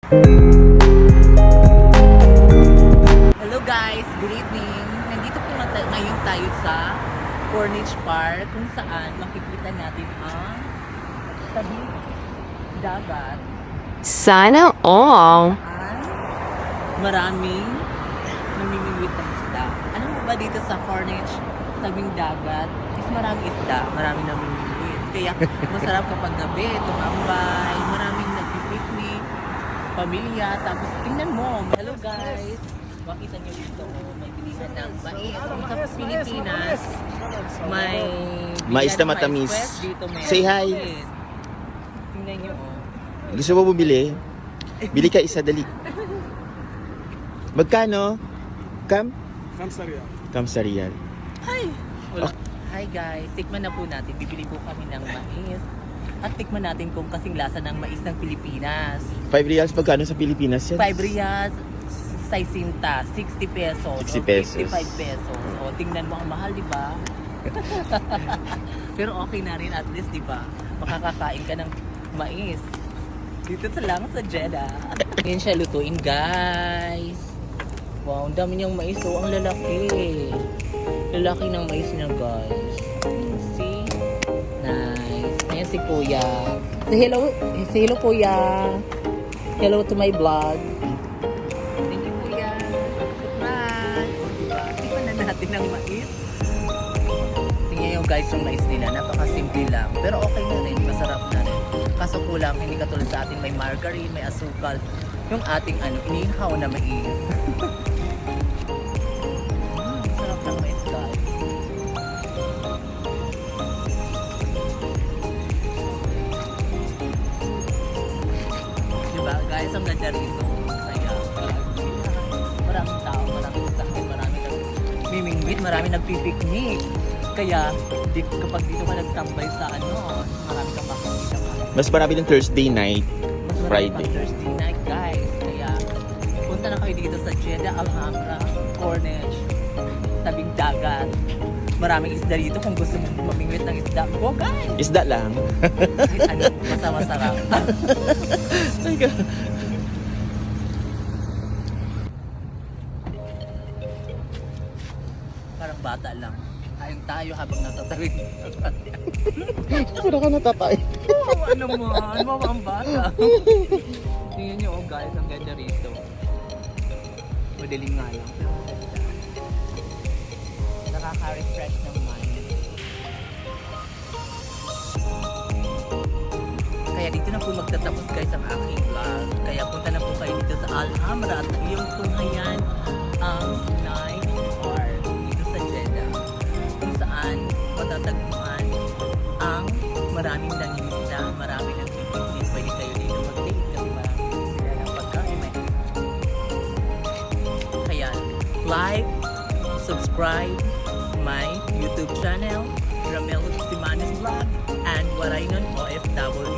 Hello guys, good evening. Nandito po ngayon tayo sa Corniche Park kung saan makikita natin ang tabing dagat. Sana all. Saan maraming namimingwit ng isda. Alam mo ba dito sa Corniche tabing dagat is maraming isda, maraming namimingwit. Kaya masarap kapag gabi, tumambay, maraming nagpipiknik, pamilya, tapos tingnan mo. Hello guys! Makita niyo dito, may bilihan ng mais. Kung sa Pilipinas, may Mais bilihan na ng matamis. mais. Dito may Say hi. mais. Tingnan niyo, oh. Gusto mo bumili? Bili ka isa, dali. Magkano? Kam? Kamsarian. Hi! Hi guys, tikman na po natin. Bibili po kami ng mais. At tikman natin kung kasing lasa ng mais ng Pilipinas. 5 reals, pagkano sa Pilipinas yan? 5 riyals, 60 pesos. 60 pesos. O 55 pesos. O tingnan mo, ang mahal, di ba? Pero okay na rin at least, di ba? Makakakain ka ng mais. Dito sa lang sa Jeddah. Yan siya lutuin, guys. Wow, ang dami niyang mais. Oh, ang lalaki. Lalaki ng mais niya, guys. See? Nice. Ayan si Kuya. Say hello, Kuya. Hello to my vlog. Thank you, Kuya. Bye. O, diba? Tikman na natin ang mais. Tingnan yung guys yung mais nila. Napakasimple lang. Pero okay na rin. Masarap na rin. Kaso kulang, hindi katulad sa atin may margarine, may asukal. Yung ating inihaw na mais. Sarap ng mais, guys. Diba, guys, ang ganda rito. Saya. Maraming tao, maraming sakit, maraming nagmimingwit, maraming nagpipiknik. Kaya, kapag dito ka nagtambay sa marami kang makikita. Mas marami ng Thursday night, Mas marami Friday. pang Thursday night, guys. Kaya, punta na kayo dito sa Jeddah, Alhambra, Corniche, tabing dagat. Maraming isda dito kung gusto mong mamingwit ng isda. Go, guys! Isda lang. Kahit basta masarap. Ay, God. Parang bata lang. Ayun tayo habang nasa tabing dagat. Para ka natatay. Oh, ano mo? Ano mo ang bata? Tingnan nyo, oh, guys, ang ganda rito. Madaling nga lang. Pero maganda. Nakaka-refresh ng mind. Kaya dito na po magtatapos guys ang aking vlog. Kaya punta na po kayo dito sa Alhambra at iyong tunghayan ang night art dito sa Jeddah. Kung saan matatagpuan ang maraming nangingisda, maraming nagpipiknik. Pwede kayo dito mag-date kasi maraming sila ng pagkain. Kaya like, subscribe my YouTube channel, Ramel Simanes Vlog, and Waraynon OFW.